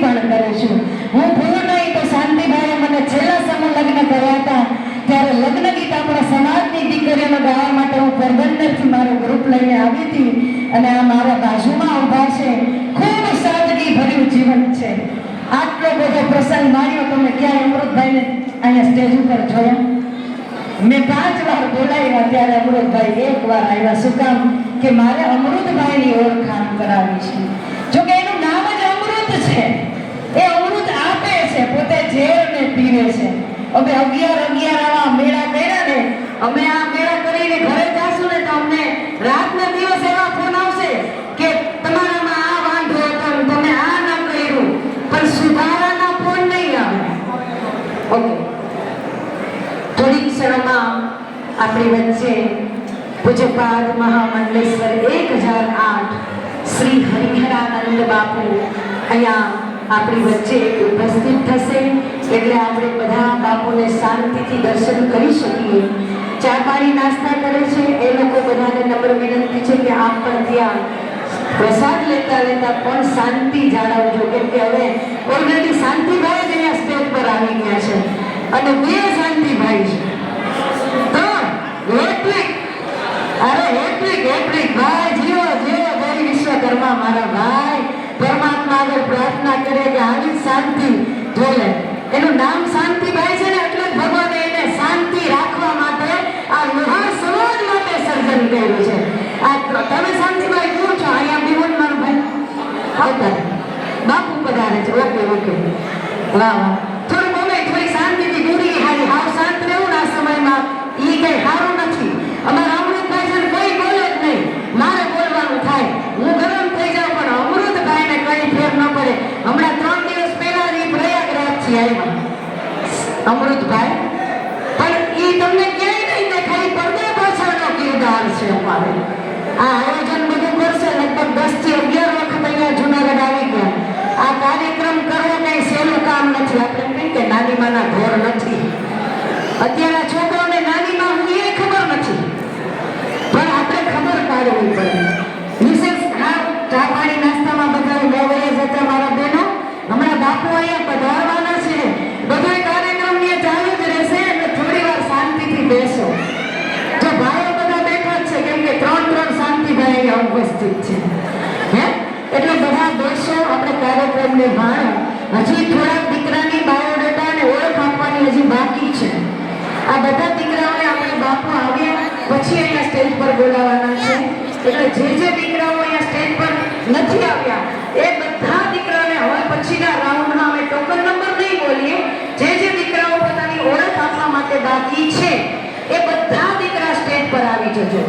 પણ કરું છું। હું ભૂલું નહીં તો શાંતિભાઈએ મને છેલ્લા સમૂહ લગ્ન કર્યા હતા ત્યારે લગ્ન ગીત આપણા સમાજની દીકરીઓને ગાવા માટે હું પોરબંદરથી મારું ગ્રુપ લઈને આવી હતી અને આ મારા બાજુમાં ઊભા છે। ખૂબ સાદગી ભર્યું જીવન છે। આટલો બધો પ્રસંગ માણ્યો તમે ક્યાંય અમૃતભાઈને અહીંયા સ્ટેજ ઉપર જોયા? મેં 5 વાર બોલાવ્યા ત્યારે અમૃતભાઈ એક વાર આવ્યા। શું કામ? કે મારે અમૃતભાઈની ઓળખાણ કરાવી છે। જોકે એનું નામ જ અમૃત છે, એ અમૃત આપે છે, પોતે ઝેરને પીવે છે। અમે 11 આવા મેળા કર્યા ને, અમે આ મેળા કરીને ઘરે જાશું ને તો અમને રાતના દિવસ એવા ફોન આવશે કે તમારામાં આ વાંધો હતો, તમે આ ન કર્યું, પણ સુધારાના ફોન નહીં આવે। ઓકે, થોડીક ક્ષણમાં આપણી વચ્ચે પૂજ્યપાદ મહામંડલેશ્વર 1008 શ્રી હરિહરાનંદ બાપુ અહીંયા આપણી વચ્ચે ઉપસ્થિત થશે, એટલે આપણે બધા બાપુને શાંતિથી દર્શન કરી શકીએ। ચા પાણી નાસ્તા કરે છે એ લોકો બધાને નમ્ર વિનંતી છે કે આપ પણ ત્યાં પ્રસાદ લેતા લેતા પણ શાંતિ જાળવજો, કેમ કે હવે ઓલરેડી શાંતિભાઈ જ અહીંયા સ્ટેજ પર આવી ગયા છે અને 2 શાંતિભાઈ છે, 3 હેટ્રિક, અરે હેટ્રિક ભાઈ, જીવો જય વિશ્વકર્મા મારા ભાઈ। પરમાત્મા આગળ પ્રાર્થના કરે કે આવી શાંતિ જોલે, એનું નામ શાંતિભાઈ છે ને એટલે ભગવાને એને શાંતિ રાખવા માટે આ લોહાર સમાજ માટે સર્જન કર્યું છે। આ તમે શાંતિભાઈ જુઓ છો અહીંયા બીવન મારો ભાઈ આવતા બાપુ પધારે છે। ઓકે વાહ વાહ, થોડી બોલે, થોડી શાંતિથી દૂરી હારી, હાવ શાંત રહેવું ના સમયમાં ઈ કઈ સારું નથી। અમારા અમૃતભાઈ છે કોઈ બોલે જ નહીં, મારે બોલવાનું થાય, હું ગરમ થઈ જાઉં પણ અમૃતભાઈને કઈ ફેર ન પડે। હમણાં 3 દિવસ પહેલા જ પ્રયાગરાજથી આવ્યા અમૃતભાઈ, પણ ઈ તમને ક્યાંય નહીં દેખાય, પડદે પાછળનો કિરદાર છે અમારે। આ આયોજન બધું કરશે, લગભગ 10 થી 11 વખત અહીંયા જુનાગઢ આવી ગયા। આ કાર્યક્રમ કરવો કઈ સહેલું કામ નથી, આપણે કહીએ કે નાની માના ઢોર નથી। અત્યારે છોકરાઓને નાની માં હું એ ખબર નથી, પણ આપણે ખબર પાડવી પડે। વિશેષ હા, ચા પાણી નાસ્તામાં બધા મોવરે જતા મારા બહેનો, હમણાં બાપુ અહીંયા પધારવાના છે, બધો કાર્યક્રમ ને ચાલુ જ રહેશે એટલે થોડી વાર શાંતિથી બેસો। જો ભાઈઓ બધા બેઠા જ છે, કેમ કે 3 શાંતિભાઈ અહીંયા ઉપસ્થિત છે, હે એટલે બધા બેસો, આપણે કાર્યક્રમને માણો। હજી થોડા દીકરાની બાયોડેટા અને ઓળખ આપવાની હજી બાકી છે। આ બધા દીકરાઓને આપણે બાપુ આવ્યા પછી અહીંયા સ્ટેજ પર બોલાવવાના છે, એટલે જે દીકરાઓ અહીંયા સ્ટેજ પર નથી આવ્યા એ બધા દીકરાઓને હવે પછીના રાઉન્ડમાં અમે ટોકન નંબર નહીં બોલીએ, જે દીકરાઓ પોતાની ઓળખ આપવા માટે બાકી છે એ બધા દીકરા સ્ટેજ પર આવી જજો।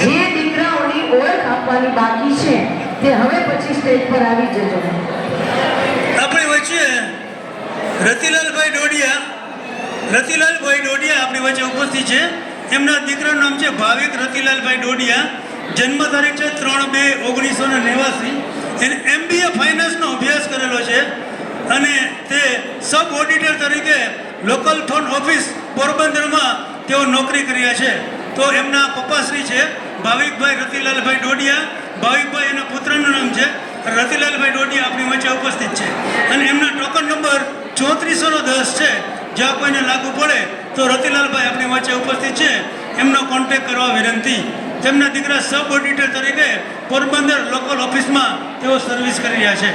જે દીકરાઓની ઓળખ આપવાની બાકી છે તે હવે પછી સ્ટેજ પર આવી જજો। આપણી વચ્ચે રતિલાલભાઈ ડોડિયા આપણી વચ્ચે ઉપસ્થિત છે। એમના દીકરાનું નામ છે ભાવિક રતિલાલભાઈ ડોડિયા। જન્મ તારીખ છે 3/2/1989। એને MBA ફાઇનાન્સનો અભ્યાસ કરેલો છે અને તે સબ ઓડિટર તરીકે લોકલ ફંડ ઓફિસ પોરબંદરમાં તેઓ નોકરી કર્યા છે। તો એમના પપ્પાશ્રી છે ભાવિકભાઈ રતિલાલભાઈ ડોડિયા। ભાવિકભાઈ એના પુત્રનું નામ છે રતિલાલભાઈ ડોડિયા, આપણી વચ્ચે ઉપસ્થિત છે અને એમના ટોકન નંબર 3410 છે। જ્યાં કોઈને લાગુ પડે તો રતિલાલભાઈ આપણી વચ્ચે ઉપસ્થિત છે, એમનો કોન્ટેક્ટ કરવા વિનંતી। તેમના દીકરા સબ ઓડિટર તરીકે પોરબંદર લોકલ ઓફિસમાં તેઓ સર્વિસ કરી રહ્યા છે।